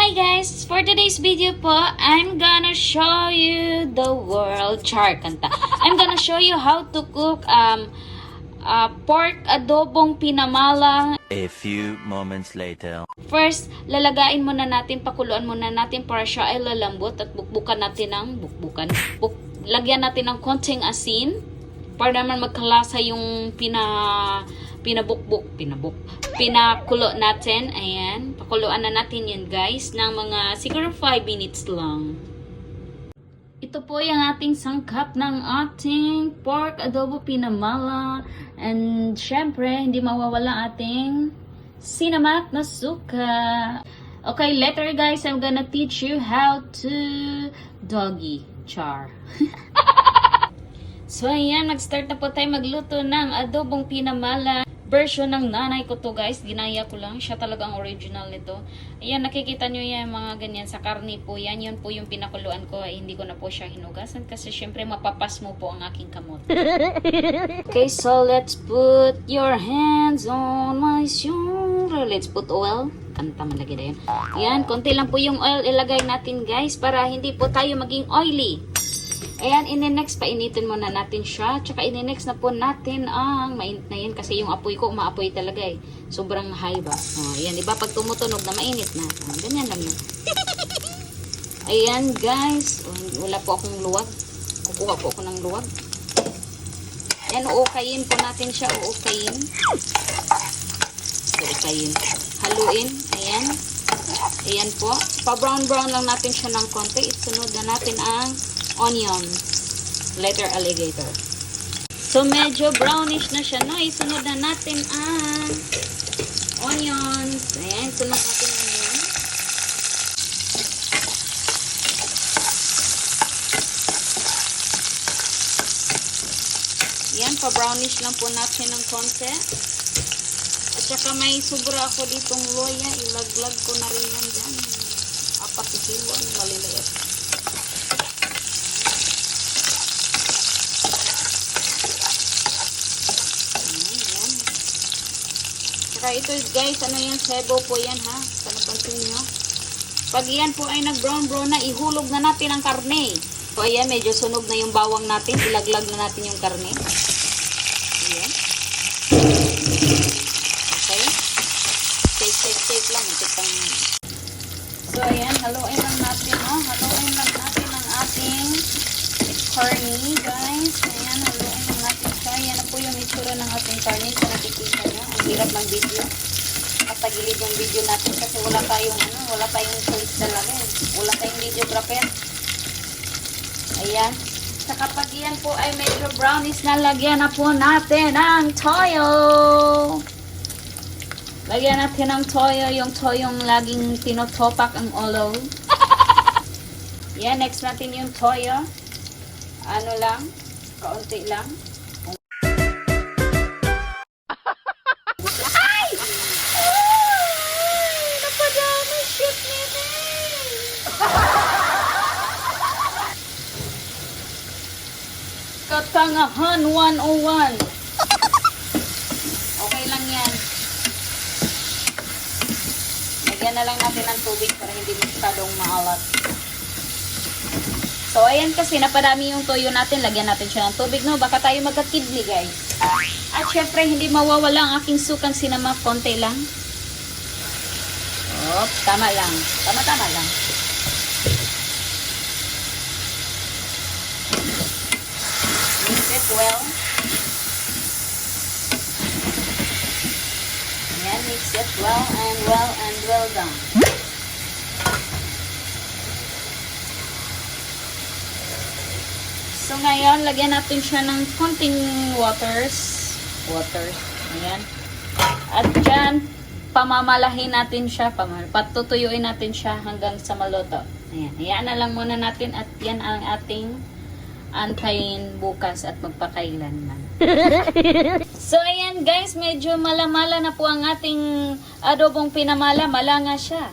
Hi guys! For today's video po, I'm gonna show you the world char kanta. I'm gonna show you how to cook pork adobong pinamala. A few moments later. First, lalagain muna natin, pakuluan muna natin para siya ay lalambot at bukbukan natin ng lagyan natin ng konting asin para naman magkalasa yung pinakulo natin. Ayan, pakuluan na natin yun guys ng mga siguro 5 minutes lang. Ito po yung ating sangkap ng ating pork adobo pinamala, and syempre hindi mawawala ating sinamat na suka. Okay, later guys, I'm gonna teach you how to doggy char. So ayan, mag-start na po tayo magluto ng adobong pinamala. Version ng nanay ko to guys, ginaya ko lang. Siya talaga ang original nito. Ayan, nakikita nyo yan mga ganyan sa karne po yan. Yun po yung pinakuluan ko. Ay, hindi ko na po siya hinugasan kasi syempre mapapas mo po ang aking kamot. Okay, so let's put your hands on my shoulder. Let's put oil. Kantang lagi na yun. Ayan, konti lang po yung oil ilagay natin guys para hindi po tayo maging oily. Ayan, ine-next, painitin muna natin siya. Tsaka ine-next na po natin ang mainit na yan kasi yung apoy ko, umaapoy talaga eh. Sobrang high ba? Ayan, diba? Pag tumutunog na mainit na. Ganyan lang yun. Ayan, guys. Wala po akong luwag. Kukuha po ako ng luwag. Ayan, uukayin po natin siya. Uukayin. Haluin. Ayan. Ayan po. Pa-brown-brown lang natin siya ng konti. Isunod na natin ang onion, letter alligator. So medyo brownish na siya, no? Isunod na natin ang onions. Ayan, sunod natin onion. Ayan, pa-brownish lang po natin ng konti. At saka may sobra ako ditong loya, ilaglag ko na rin yan dyan. Apat kilo, maliliit. Saka ito guys, ano yan, sebo po yan ha. Panapansin nyo. Pag yan po ay nag-brown-brown na, ihulog na natin ang karne. So ayan, medyo sunog na yung bawang natin. Ilaglag na natin yung karne. Ayan. Okay. Shake lang. So ayan, haluin lang natin. Oh. Haluin lang natin ang ating karne guys. Ayan, haluin lang natin siya. Yan na po yung itsura ng ating karne. So nakikita nyo. Ang hirap ng video. Patagilid yung video natin kasi wala tayong choice talaga. Wala tayong videographer. Ayan. Sa kapag yan po ay medyo brownish na, lagyan na po natin ang toyo. Lagyan natin ang toyo, yung toyong laging tinotopak ang ulo. Yan, next natin yung toyo. Ano lang, kaunti lang. Katangahan 101. Okay lang yan. Lagyan na lang natin ng tubig para hindi masyadong maalat. So, ayan kasi napadami yung toyo natin. Lagyan natin siya ng tubig, no? Baka tayo magka-kidney, guys. At syempre, hindi mawawala ang aking sukang sinama. Konti lang. Tama lang. Tama lang. Mix it well. Ayan, mix it well done. So ngayon, lagyan natin siya ng konting waters. Ayan. At dyan, pamamalahin natin siya. Patutuyuin natin siya hanggang sa maluto. Ayan. Ayan na lang muna natin at yan ang ating antayin bukas at magpakailanman. So ayan guys, medyo malamala na po ang ating adobong pinamala. Malanga siya.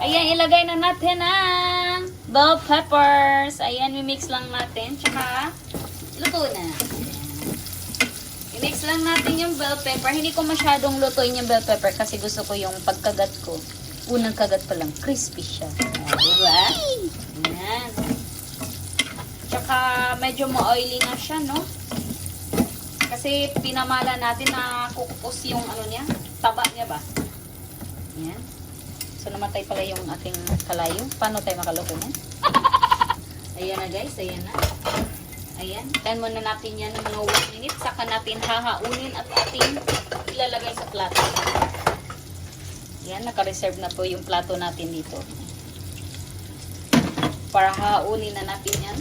Ayan, ilagay na natin ang bell peppers. Ayan, mimix lang natin. Tsaka, luto na. I-mix lang natin yung bell pepper. Hindi ko masyadong lutuin yung bell pepper kasi gusto ko yung pagkagat ko. Unang kagat pa lang, crispy siya. Diba? Yan. Tsaka medyo ma-oily nga siya, no? Kasi pinamala natin na kukupos yung ano niya, taba niya ba? Yan. So namatay pala yung ating kalayo. Paano tayo makaluto niyan? Ayan na guys, ayan na. Ayan. Tayo muna natin yan ng mga 1 minute. Saka natin hahaunin at ating ilalagay sa plato. Ayan, naka-reserve na po yung plato natin dito. Para haunin na natin yan.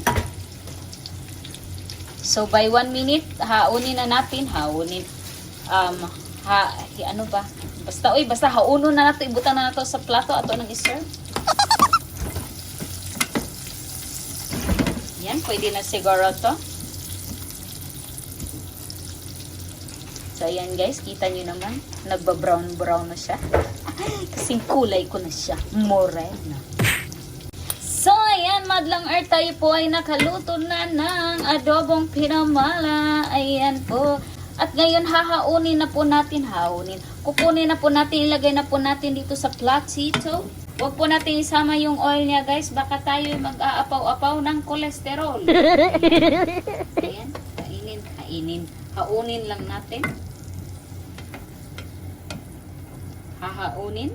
So by 1 minute, haunin na natin. Ano ba? Basta haunon na nato, ibutan na nato sa plato ato nang i-serve. Yan, pwede na siguro to. So, ayan guys, kita nyo naman, nagba-brown na siya. Kasing kulay ko na siya, morena. So, ayan, madlang earth, tayo po ay nakaluto na ng adobong pinamala. Ayan po. At ngayon, hahaunin na po natin, kukunin na po natin, ilagay na po natin dito sa platito. Huwag po natin isama yung oil niya, guys. Baka tayo mag-aapaw-apaw ng kolesterol. Ayan. Kainin. Haunin lang natin. Hahaunin.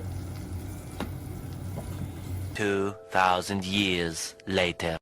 2,000 years later.